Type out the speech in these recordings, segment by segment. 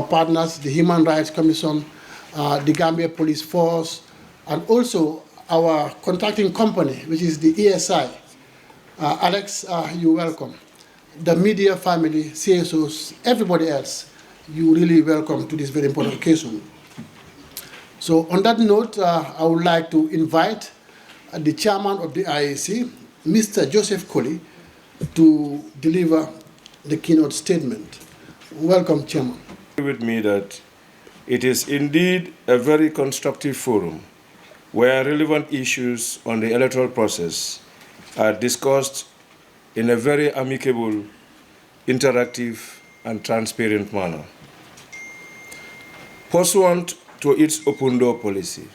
partners, the Human Rights Commission, the Gambia Police Force, and also our contracting company, which is the ESI. Alex, you're welcome. The media family, CSOs, everybody else, you really welcome to this very important occasion. So on that note, I would like to invite the chairman of the IAC, Mr. Joseph Colley, to deliver the keynote statement. Welcome, Chairman. With me that it is indeed a very constructive forum where relevant issues on the electoral process are discussed in a very amicable, interactive, and transparent manner. Pursuant to its open door policy,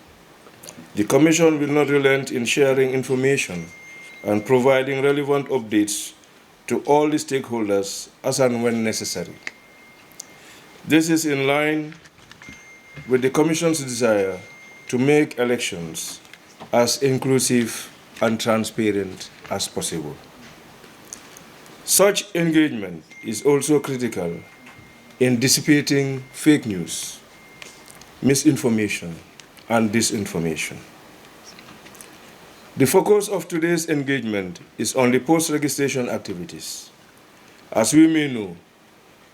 the Commission will not relent in sharing information and providing relevant updates to all the stakeholders as and when necessary. This is in line with the Commission's desire to make elections as inclusive and transparent as possible. Such engagement is also critical in dissipating fake news, misinformation, and disinformation. The focus of today's engagement is on the post-registration activities. As we may know,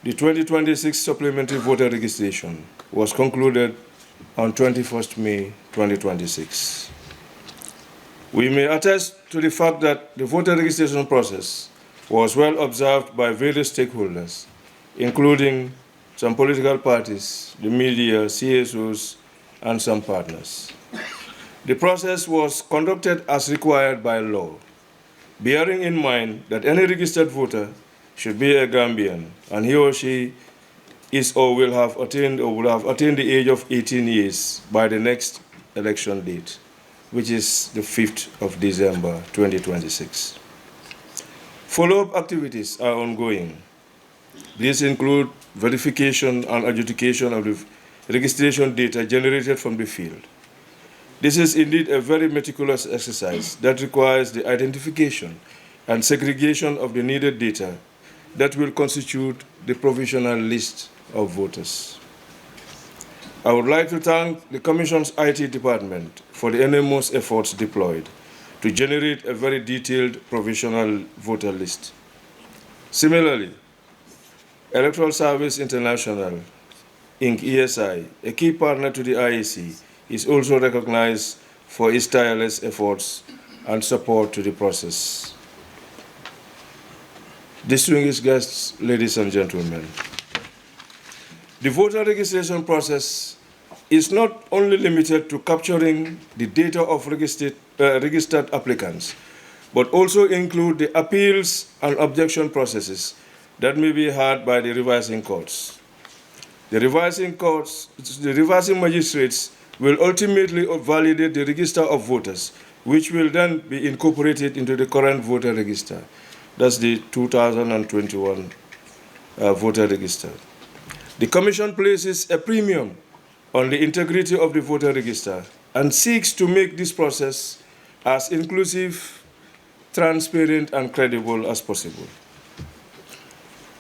the 2026 supplementary voter registration was concluded on 21st May 2026. We may attest to the fact that the voter registration process was well observed by various stakeholders, including some political parties, the media, CSOs, and some partners. The process was conducted as required by law, bearing in mind that any registered voter should be a Gambian, and he or she is or will have attained the age of 18 years by the next election date, which is the 5th of December 2026. Follow-up activities are ongoing. These include verification and adjudication of the registration data generated from the field. This is indeed a very meticulous exercise that requires the identification and segregation of the needed data that will constitute the provisional list of voters. I would like to thank the Commission's IT department for the enormous efforts deployed to generate a very detailed provisional voter list. Similarly, Electoral Service International, Inc. ESI, a key partner to the IAC, is also recognized for its tireless efforts and support to the process. Distinguished guests, ladies and gentlemen, the voter registration process is not only limited to capturing the data of registered applicants, but also include the appeals and objection processes that may be heard by the revising courts. The revising magistrates will ultimately validate the register of voters, which will then be incorporated into the current voter register. That's the 2021 voter register. The Commission places a premium on the integrity of the voter register and seeks to make this process as inclusive, transparent, and credible as possible.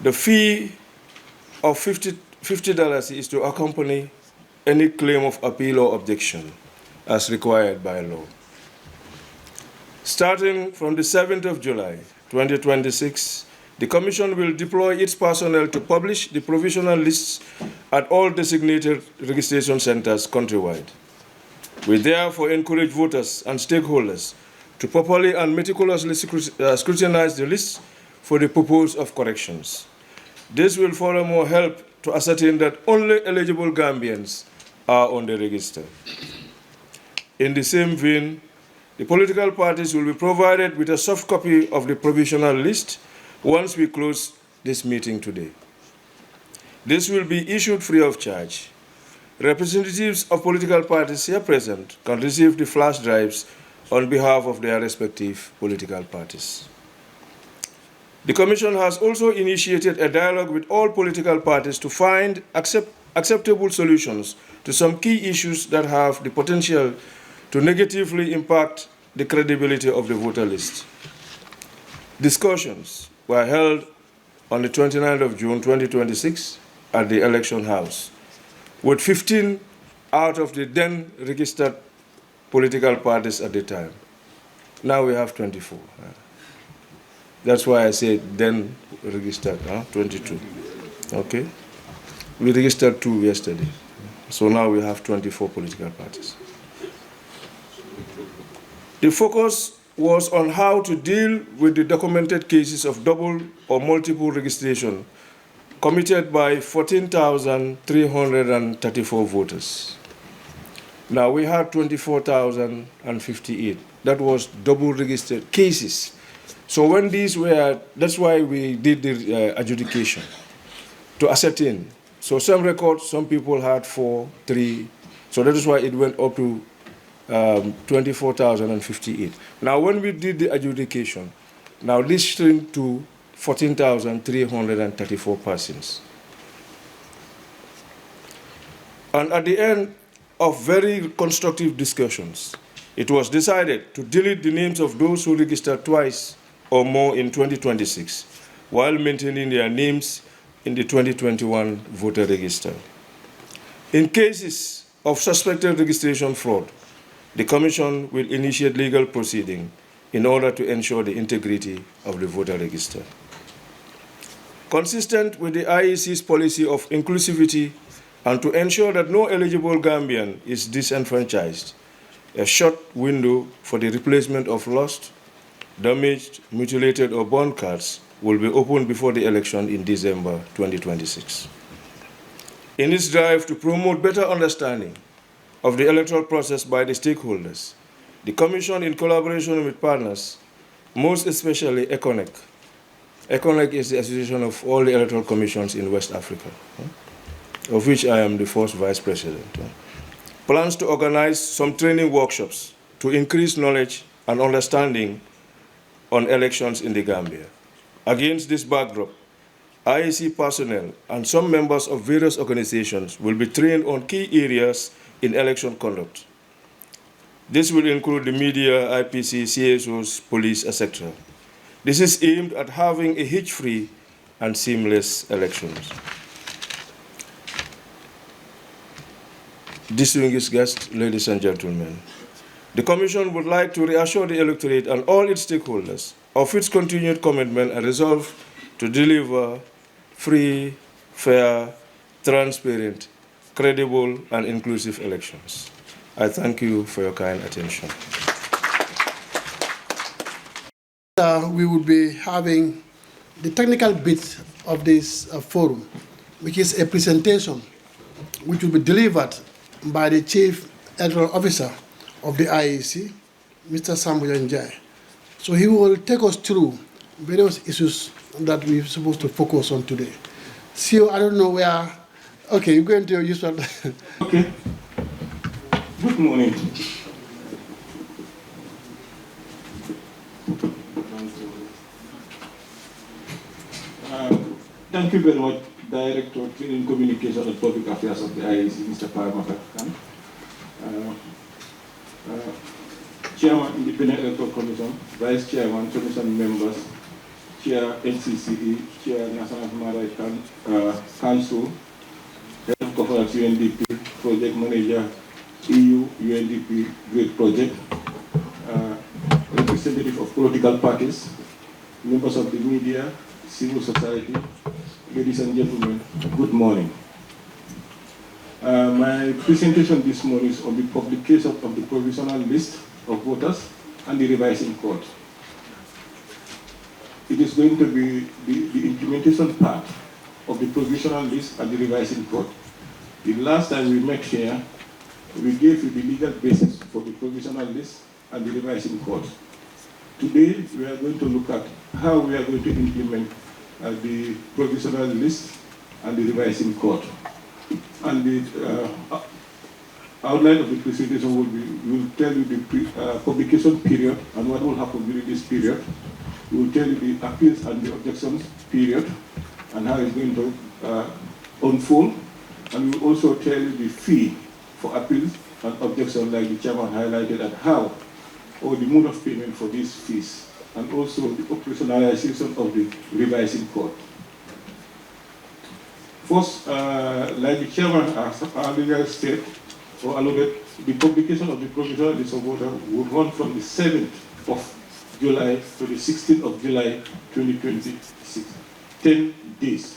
The fee of $50 is to accompany any claim of appeal or objection as required by law. Starting from the 7th of July, 2026, the Commission will deploy its personnel to publish the provisional lists at all designated registration centers countrywide. We therefore encourage voters and stakeholders to properly and meticulously scrutinize the lists for the purpose of corrections. This will furthermore help to ascertain that only eligible Gambians are on the register. In the same vein, the political parties will be provided with a soft copy of the provisional list once we close this meeting today. This will be issued free of charge. Representatives of political parties here present can receive the flash drives on behalf of their respective political parties. The Commission has also initiated a dialogue with all political parties to find acceptable solutions to some key issues that have the potential to negatively impact the credibility of the voter list. Discussions were held on the 29th of June 2026 at the election house, with 15 out of the then registered political parties at the time. Now we have 24. That's why I said then registered, 22. Okay? We registered 2 yesterday. So now we have 24 political parties. The focus was on how to deal with the documented cases of double or multiple registration committed by 14,334 voters. Now we had 24,058. That was double registered cases. So when these were, that's why we did the adjudication to ascertain. So some records, some people had 4, 3. So that is why it went up to 24,058. Now when we did the adjudication, now this shrank to 14,334 persons. And at the end of very constructive discussions, it was decided to delete the names of those who registered twice or more in 2026, while maintaining their names in the 2021 voter register. In cases of suspected registration fraud, the Commission will initiate legal proceeding in order to ensure the integrity of the voter register. Consistent with the IEC's policy of inclusivity and to ensure that no eligible Gambian is disenfranchised, a short window for the replacement of lost, damaged, mutilated, or burned cards will be opened before the election in December 2026. In its drive to promote better understanding of the electoral process by the stakeholders, the Commission, in collaboration with partners, most especially ECONEC. ECONEC is the association of all the electoral commissions in West Africa, of which I am the first vice president, plans to organize some training workshops to increase knowledge and understanding on elections in the Gambia. Against this backdrop, IEC personnel and some members of various organizations will be trained on key areas in election conduct. This will include the media, IPC, CSOs, police, etc. This is aimed at having a hitch-free and seamless elections. Distinguished guests, ladies and gentlemen, the Commission would like to reassure the electorate and all its stakeholders of its continued commitment and resolve to deliver free, fair, transparent, credible, and inclusive elections. I thank you for your kind attention. We will be having the technical bit of this forum, which is a presentation which will be delivered by the Chief Electoral Officer of the IEC, Mr. Sambuja Njai. So he will take us through various issues that we're supposed to focus on today. So I don't know where, okay, you're going to use that. Okay. Good morning. Thank you very much, Director of Training, Communication and Public Affairs of the IEC, Mr. Parmaka. Chairman, Independent Electoral Commission, Vice Chairman, Commission members, Chair, NCCE, Chair, National Human Rights Council, Head of Conference UNDP, Project Manager, EU, UNDP, Great Project, representative of political parties, members of the media, civil society, ladies and gentlemen, good morning. My presentation this morning is on the publication of the provisional list of voters and the revising code. It is going to be the implementation part of the provisional list and the revising code. The last time we met here, we gave you the legal basis for the provisional list and the revising code. Today, we are going to look at how we are going to implement the provisional list and the revising code. And the outline of the presentation will be, we will tell you the publication period and what will happen during this period. We will tell you the appeals and the objections period and how it's going to unfold. And we will also tell you the fee for appeals and objections, like the chairman highlighted, and how, or the mode of payment for these fees, and also the operationalization of the revising code. First, like the chairman has earlier said, or alluded, the publication of the provisional list of voter will run from the 7th of July to the 16th of July 2026. 10 days.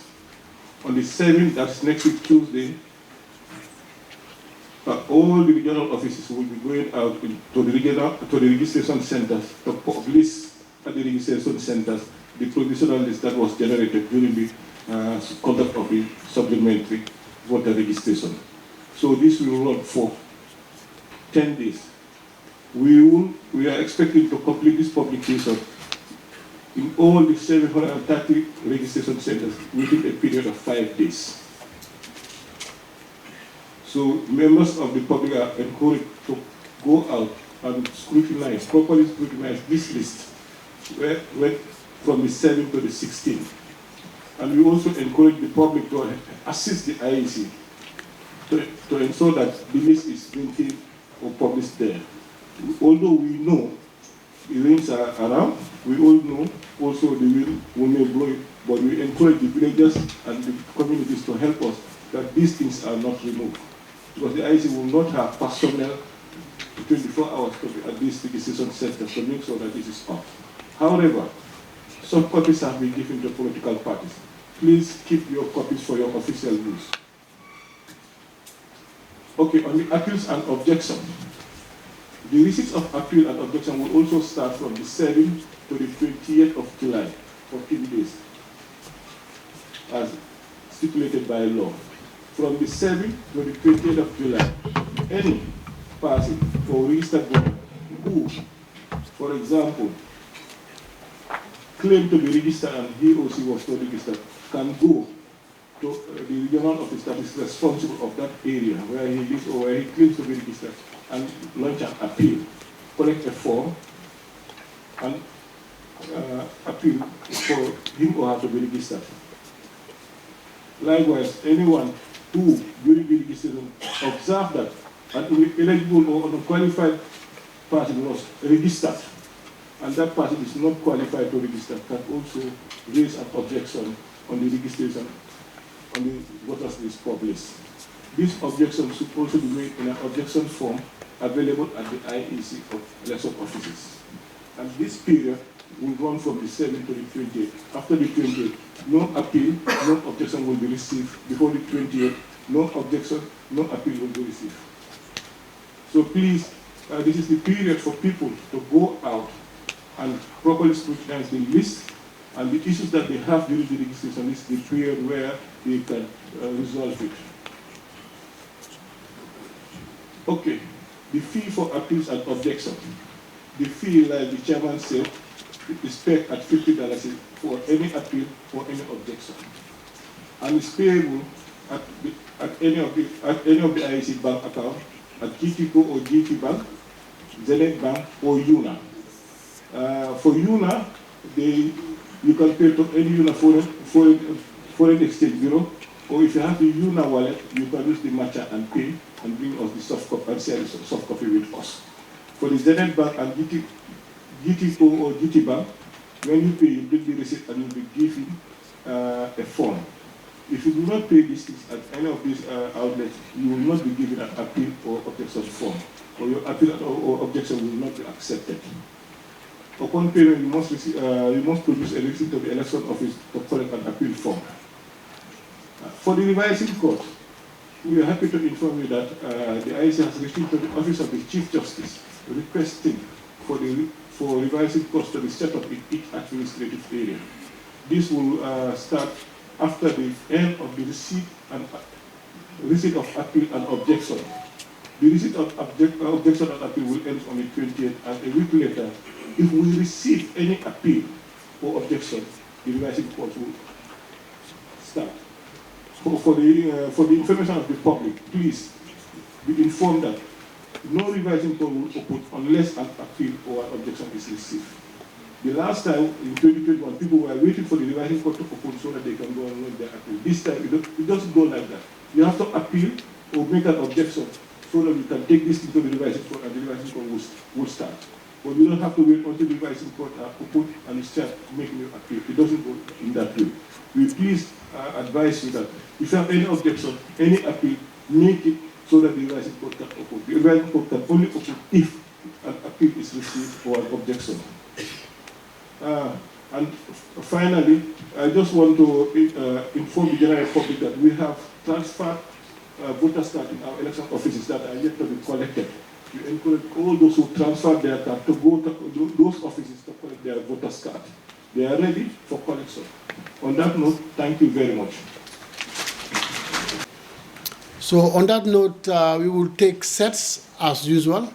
On the 7th, that's next week Tuesday, all the regional offices will be going out to the registration centers to publish at the registration centers the provisional list that was generated during the conduct of the supplementary voter registration. So this will run for 10 days. We are expecting to complete this publication in all the 730 registration centers within a period of 5 days. So members of the public are encouraged to go out and scrutinize, properly scrutinize this list from the 7th to the 16th. And we also encourage the public to assist the IEC to ensure that the list is maintained or published there. Although we know the rains are around, we all know also the wind may blow, but we encourage the villagers and the communities to help us that these things are not removed. Because the IEC will not have personnel 24 hours at these registration centers to make sure that this is up. However, some copies have been given to political parties. Please keep your copies for your official use. Okay, on the appeals and objection. The receipts of appeal and objection will also start from the 7th to the 20th of July, 14 days, as stipulated by law. From the 7th to the 20th of July, any person or registered voter who, for example, claimed to be registered and he or she was not registered can go to the regional office that is responsible of that area where he lives or where he claims to be registered and launch an appeal, collect a form, and appeal for him or her to be registered. Likewise, anyone who, during the registration, observed that an eligible or unqualified person was registered, and that person is not qualified to register, can also raise an objection on the registration, on the voters list published. This objection should also be made in an objection form available at the IEC of election offices. And this period will run from the 7th to the 20th. After the 20th, no appeal, no objection will be received. Before the 20th, no objection, no appeal will be received. So please, this is the period for people to go out and properly scrutinize the list and the issues that they have during the registration. This is the period where they can resolve it. Okay, the fee for appeals and objections. The fee, like the chairman said, is paid at $50 for any appeal or any objection, and it's payable at any of the IEC bank account, at GTCO or GT Bank, Zenith Bank, or UNA. For UNA, you can pay to any UNA foreign exchange bureau, or if you have the UNA wallet, you can use the matcha and pay and bring us the soft copy and share the soft copy with us. For the Zenith Bank and GTCO or GT Bank, when you pay, you bring the receipt and you'll be given a form. If you do not pay these things at any of these outlets, you will not be given an appeal or objection form, or your appeal or objection will not be accepted. Upon payment, you must produce a receipt to the election office to collect an appeal form. For the revising court, we are happy to inform you that the IEC has received to the Office of the Chief Justice requesting for revising courts to be set up in each administrative area. This will start after the end of the receipt of appeal and objection. The receipt of objection and appeal will end on the 20th, and a week later, if we receive any appeal or objection, the revising court will start. For the information of the public, please be informed that no revising court will open unless an appeal or an objection is received. The last time, in 2021, people were waiting for the revising court to open so that they can go and make their appeal. This time, it doesn't go like that. You have to appeal or make an objection so that you can take this into the revising court and the revising court will start. But you don't have to wait until the revising court are open and start making your appeal. It doesn't go in that way. We please advise you that if you have any objection, any appeal, make it so that the revising court can open. The revising court can only open if an appeal is received or an objection. And finally, I just want to inform the general public that we have transferred voters cards in our election offices that are yet to be collected. We encourage all those who transferred their card to go to those offices to collect their voters card. They are ready for collection. On that note, thank you very much. So on that note, we will take sets as usual.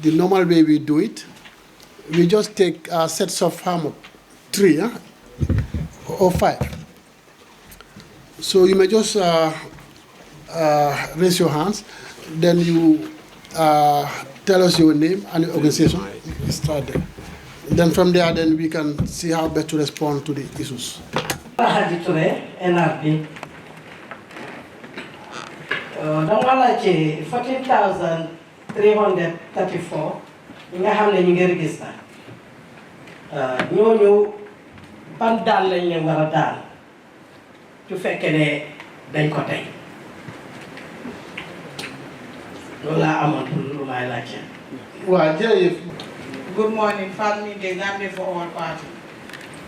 The normal way we do it. We just take sets of 3 or 5. So you may just raise your hands, then you tell us your name and your organization. Start there. Then from there, then we can see how best to respond to the issues. NRD. Dama laajte 14,334 ñi nga xam ne ñu ngi register ñooñu ban daan lañ leen war a daan su fekkee ne dañ ko tey loolu laa amoon pour lu may laajte. Waaw jërëjëf. Good morning, family, the Gambia for all party.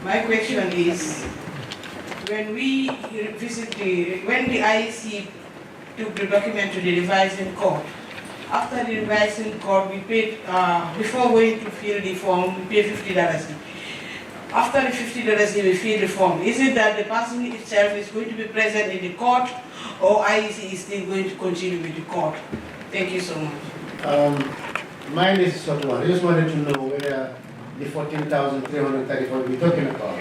My question is, when we when the IEC took the document to the revising court, after the revising court, we paid, before going to fill the form, we paid $50. After the $50, we fill the form. Is it that the person itself is going to be present in the court, or IEC is still going to continue with the court? Thank you so much. Mine is short one. I just wanted to know whether the 14,334 we're talking about,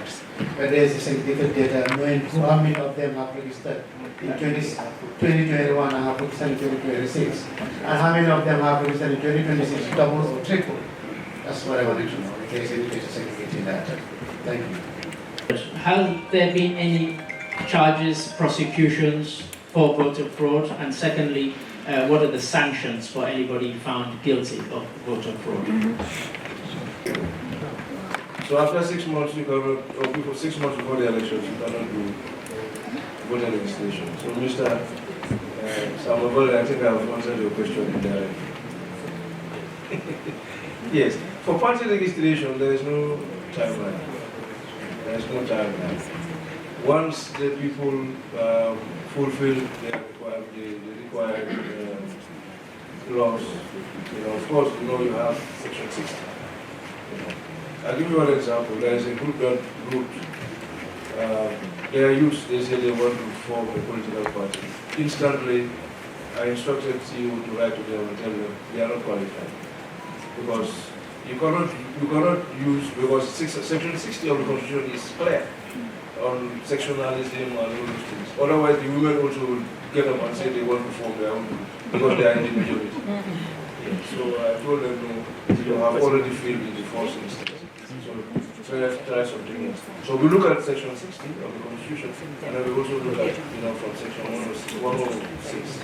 whether there's a significant data, knowing how many of them have registered in 2021 and have registered in 2026, and how many of them have registered in 2026, double or triple. That's what I wanted to know, in case there's a significant data. Thank you. Have there been any charges, prosecutions for voter fraud? And secondly, what are the sanctions for anybody found guilty of voter fraud? So after 6 months, you cannot, or before 6 months before the elections, you cannot do voter registration. So Mr. Samuel, I think I've answered your question indirectly. Yes, for party registration, there is no timeline. There is no timeline. Once the people fulfill the required laws, of course, you have Section 60. I'll give you one example. There is a group they are used, they say they want to form a political party. Instantly, I instructed you to write to them and tell them they are not qualified. Because you cannot use, because Section 60 of the Constitution is clear on sectionalism and all those things. Otherwise, the women also will get up and say they want to form their own group because they are in the majority. So I told them, no, you have already failed in the first instance. So let's try something else. So we look at Section 60 of the Constitution, and then we also look at, from Section 106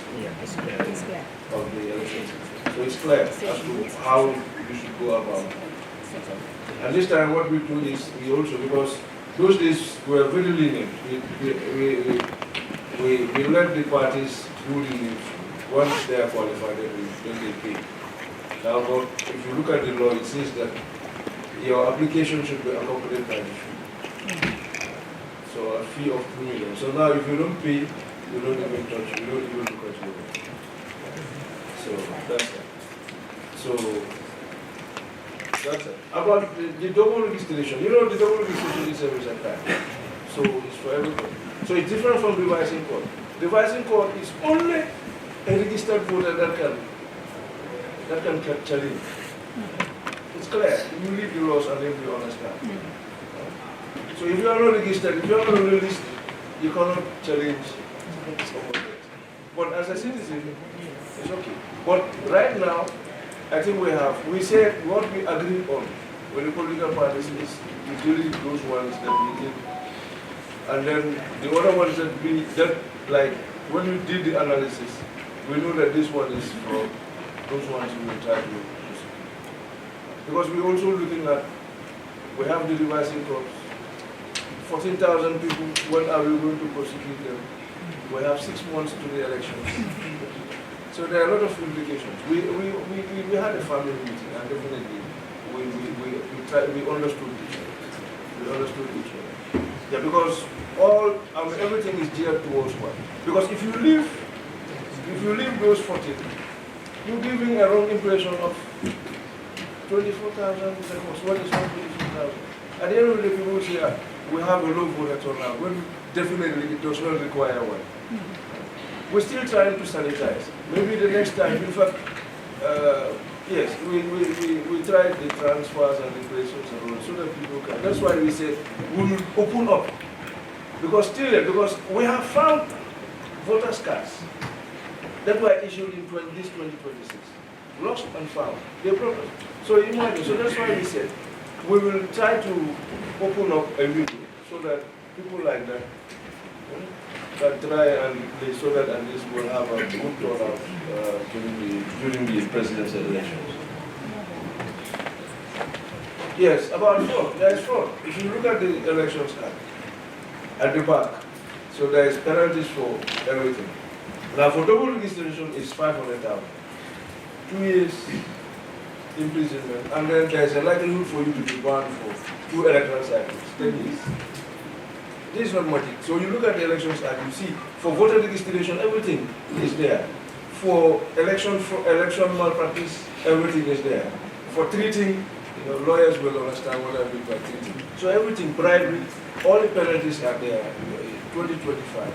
of the election. So it's clear as to how you should go about it. And this time what we do is, we also, because those days were very lenient, we let the parties do the, once they are qualified, then they pay. Now, but if you look at the law, it says that your application should be accompanied by the fee. So a fee of 2 million. So now if you don't pay, you don't even touch, you don't even look at your work. So that's it. So that's it. About the double registration, the double registration is every time. So it's for everybody. So it's different from revising court. Revising court is only a registered voter that can challenge. It's clear. You read the laws and then you understand. So if you are not registered, if you are not released, you cannot challenge someone. But as a citizen, it's okay. But right now, I think we said what we agreed on with the political parties is usually those ones that we did. And then the other ones that like, when we did the analysis, we know that this one is from those ones we will try to. Because we're also looking at, we have the revising courts, 14,000 people, when are we going to prosecute them? We have 6 months to the elections. So there are a lot of implications. We had a family meeting, and definitely we understood each other. We understood each other. Yeah, because everything is geared towards what? Because if you leave those 14, you're giving a wrong impression of 24,000 seconds. What is 24,000? At the end of the day, people will say, we have a low voter turnout, when definitely it does not require one. We're still trying to sanitize. Maybe the next time, in fact, yes, we tried the transfers and the operations and all, so that people can. That's why we said we will open up. Because we have found voters' cards that were issued in 2026. Lost and found. They're broken. So imagine, so that's why we said we will try to open up a window so that people like that can try and play, so that at least we'll have a good turnout during the presidential elections. Yes, about fraud. There is fraud. If you look at the elections at the back, so there is penalties for everything. Now for double registration is 500,000. 2 years imprisonment, and then there is a likelihood for you to be banned for 2 electoral cycles, 10 years. This is not magic. So you look at the elections act, you see, for voter registration, everything is there. For election malpractice, everything is there. For treating, lawyers will understand what I mean by treating. So everything, bribery, all the penalties are there, 2025.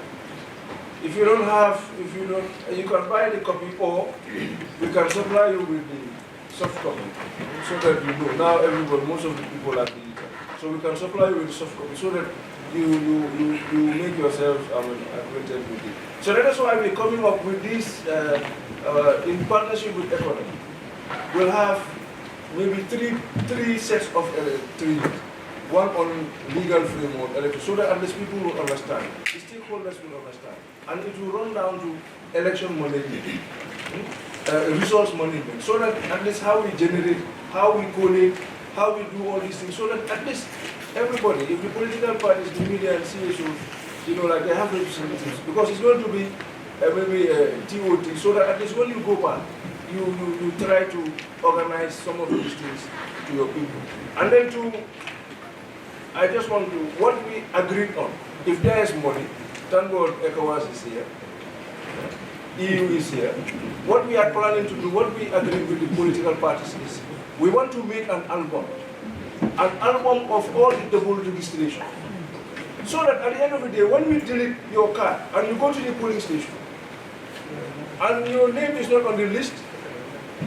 If you don't have, you can buy the copy, or we can supply you with the soft copy, so that you know. Now everybody, most of the people are digital. So we can supply you with the soft copy, so that you make yourself acquainted with it. So that is why we're coming up with this, in partnership with Eco Com. We'll have maybe three sets of trainings. One on legal framework, so that at least people will understand, the stakeholders will understand. And it will run down to election management, resource management, so that at least how we generate, how we collate, how we do all these things, so that at least everybody, if the political parties, the media and CSOs, like they have representatives, because it's going to be maybe a TOT, so that at least when you go back, you try to organize some of these things to your people. And then I just want to, what we agreed on, if there is money, thank God ECOWAS is here, EU is here. What we are planning to do, what we agreed with the political parties is, we want to make an album of all the double registration. So that at the end of the day, when we delete your card and you go to the polling station, and your name is not on the list,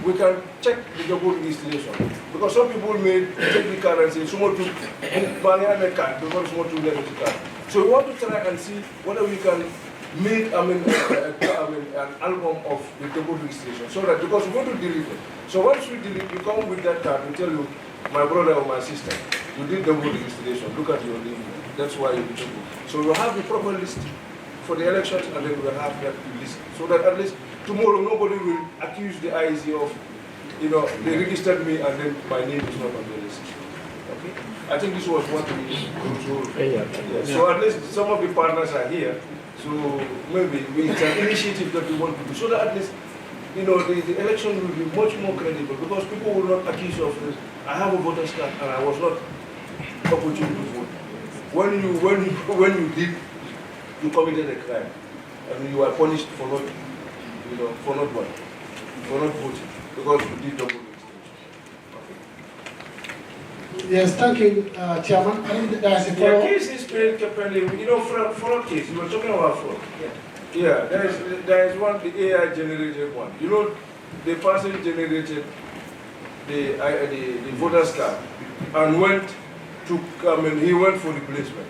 we can check the double registration. Because some people may take the card and say, someone took the card, because someone took the card. So we want to try and see whether we can make an album of the double registration. So that, because we're going to delete it. So once we delete, we come with that card, we tell you, my brother or my sister, you did double registration, look at your name. That's why you did double. So we'll have the proper list for the elections, and then we'll have that list. So that at least tomorrow nobody will accuse the IEC of, they registered me and then my name is not on the list. Okay? I think this was what we controlled. Yeah. So at least some of the partners are here. So maybe it's an initiative that we want to do. So that at least, the election will be much more credible, because people will not accuse you of this. I have a voter's card and I was not opportune to vote. When you did, you committed a crime, and you are punished for not, for not voting, because you did double registration. Yes, thank you, Chairman. I think there's a The case is pending, fraud case. You were talking about fraud. Yeah, there is one, the AI generated one. The person generated the voter's card and went to he went for replacement.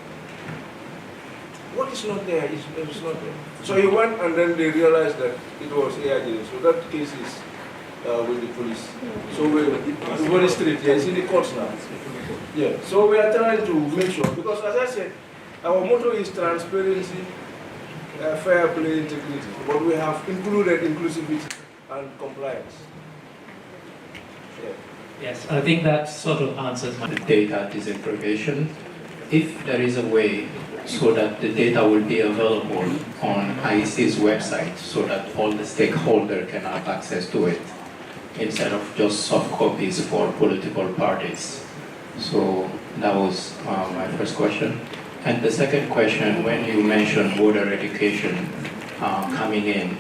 What is not there is not there. So he went, and then they realized that it was AI generated. So that case is with the police. So we're very strict. Yeah, it's in the courts now. Yeah. So we are trying to make sure, because as I said, our motto is transparency, fair play, integrity. But we have included inclusivity and compliance. Yeah. Yes, I think that sort of answers my... Data disaggregation. If there is a way so that the data will be available on IEC's website so that all the stakeholders can have access to it, instead of just soft copies for political parties. So that was my first question. And the second question, when you mentioned voter education coming in,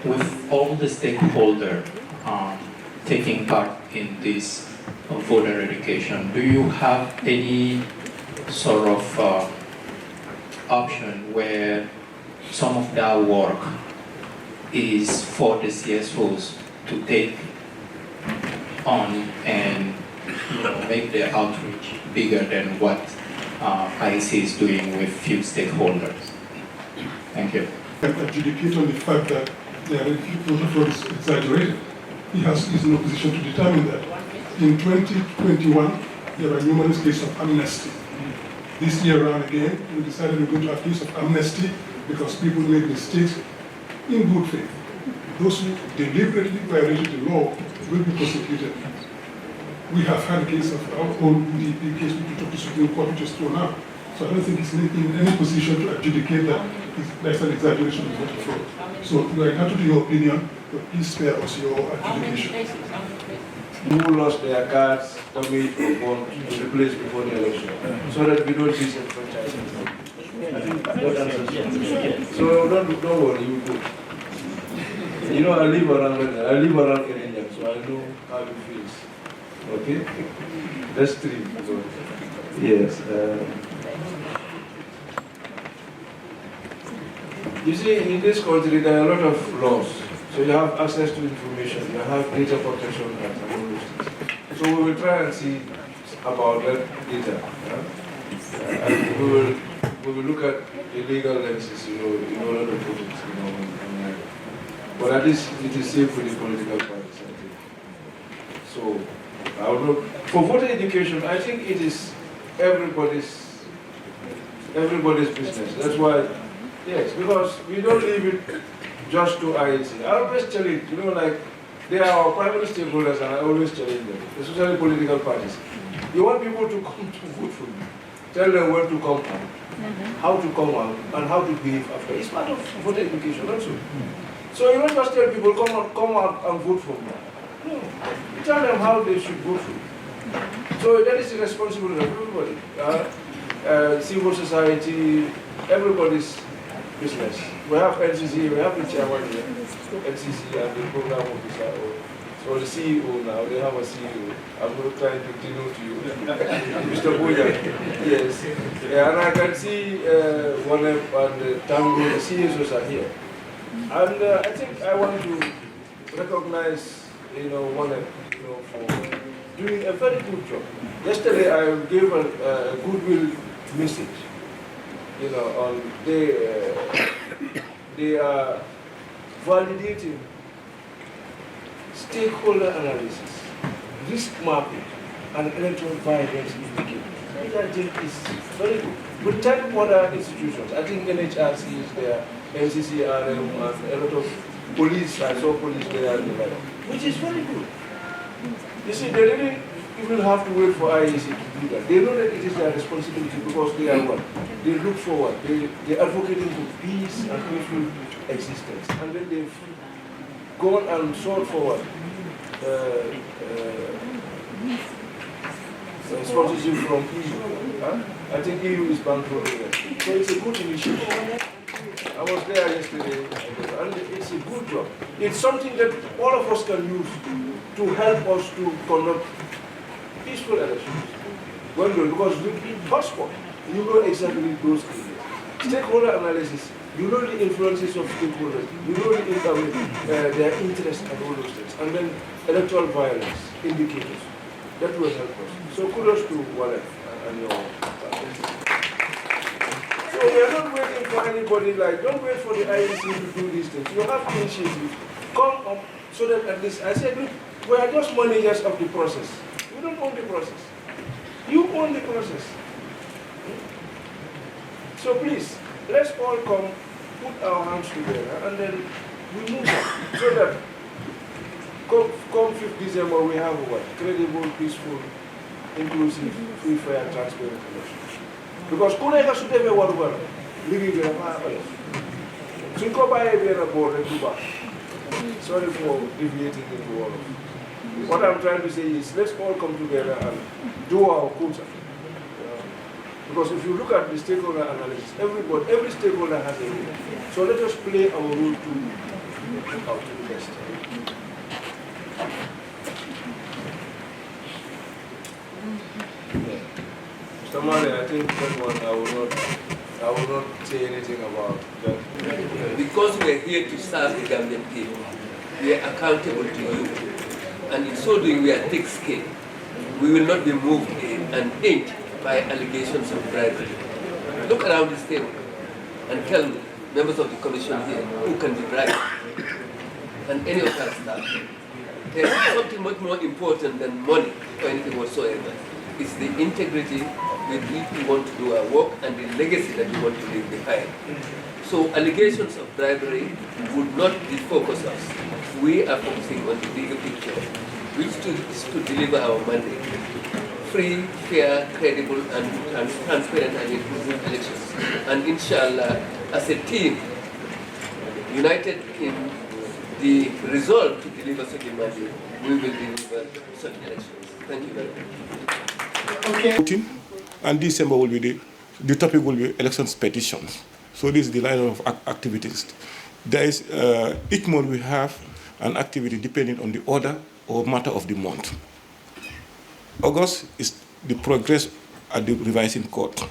with all the stakeholders taking part in this voter education, do you have any sort of option where some of that work is for the CSOs to take on and make the outreach bigger than what IEC is doing with few stakeholders? Thank you. Adjudicate on the fact that the voter fraud is exaggerated. He's in a position to determine that. In 2021, there were numerous cases of amnesty. This year around again, we decided we're going to have cases of amnesty because people made mistakes in good faith. Those who deliberately violated the law will be prosecuted. We have had a case of our own DP case which we took to Supreme Court, which is thrown out. So I don't think it's in any position to adjudicate that there's an exaggeration of voter fraud. So we are entitled to your opinion, but please spare us your adjudication. Who lost their cards, damaged or bond to replace before the election, so that we don't disenfranchise them. So don't worry, you go. You know, I live around Kenya, so I know how it feels. Okay? That's true. So, yes. You see, in this country, there are a lot of laws. So you have access to information, you have data protection act and all those things. So we will try and see about that data. And we will look at the legal lenses, in order to put it, online. But at least it is safe for the political parties, I think. So I would look for voter education. I think it is everybody's business. That's why, yes, because we don't leave it just to IEC. I always challenge, like, they are our primary stakeholders and I always challenge them, especially political parties. You want people to come to vote for you. Tell them where to come out, how to come out, and how to behave after. It's part of voter education also. So you don't just tell people, come out and vote for me. No, you tell them how they should vote for you. So that is the responsibility of everybody. Civil society, everybody's business. We have NCC, we have the chairman here, NCC and the program officer, or the CEO now, they have a CEO. I'm not trying to denote you. Mr. Boya, yes. Yeah, and I can see Wanep and Tango, the CSOs are here. And I think I want to recognize, Wanep, for doing a very good job. Yesterday I gave a goodwill message. They are validating stakeholder analysis, risk mapping, and electoral violence indicator. I think is very good. With 10 other institutions, I think NHRC is there, NCCRM, and a lot of police, I saw police there, which is very good. You see, they didn't even have to wait for IEC to do that. They know that it is their responsibility because they are one. They look forward. They are advocating for peace and peaceful existence. And then they've gone and sought forward sponsorship from EU. I think EU is bankrolling. So it's a good initiative. I was there yesterday, and it's a good job. It's something that all of us can use to help us to conduct peaceful elections. Because we need hotspot, you know exactly those things. Stakeholder analysis, you know the influences of stakeholders, you know their interests and all those things. And then electoral violence indicators. That will help us. So kudos to Wallet and your So we are not waiting for anybody, don't wait for the IEC to do these things. You have initiative. Come up so that at least, I said, look, we are just managers of the process. We don't own the process. You own the process. So please, let's all come, put our hands together, and then we move on so that come 5th December, we have what? Credible, peaceful, inclusive, free, fair, and transparent elections. Because Kuneka should have a word, living in a so go by a board and do back. Sorry for deviating into all of it. What I'm trying to say is let's all come together and do our quota. Because if you look at the stakeholder analysis, every stakeholder has a role. So let us play our role out to the best. Mr. Mali, I think that one I will not say anything about that. Because we are here to serve the Gambian people, we are accountable to you. And in so doing, we are thick skinned. We will not be moved and inked by allegations of bribery. Look around this table and tell me, members of the commission here, who can be bribed, and any of our staff. There is something much more important than money or anything whatsoever. It's the integrity with which we want to do our work and the legacy that we want to leave behind. So allegations of bribery would not defocus us. We are focusing on the bigger picture, which is to deliver our mandate. Free, fair, credible, and transparent and inclusive elections. And inshallah, as a team, united in the resolve to deliver such a mandate, we will deliver such elections. Thank you very much. Okay. And December will be the topic will be elections petitions. So this is the line of activities. There is each month we have an activity depending on the order or matter of the month. August is the progress at the revising court.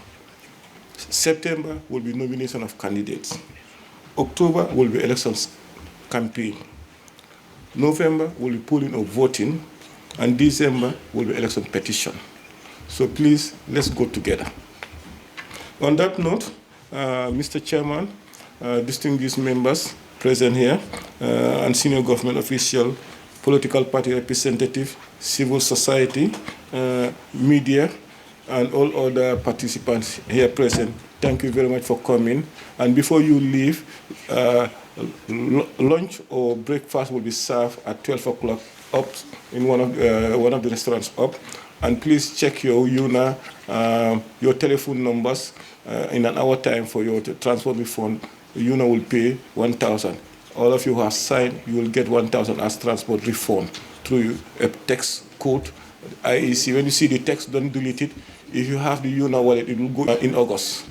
September will be nomination of candidates. October will be elections campaign. November will be polling or voting, and December will be election petition. So please, let's go together. On that note, Mr. Chairman, distinguished members present here, and senior government official, political party representative, civil society, media, and all other participants here present, thank you very much for coming. And before you leave, lunch or breakfast will be served at 12 o'clock up in one of the restaurants up. And please check your UNA, your telephone numbers in an hour time for your transport refund. UNA will pay 1,000. All of you who have signed, you will get 1,000 as transport refund through a text code. IEC. When you see the text, don't delete it. If you have the UNA wallet, it will go in August.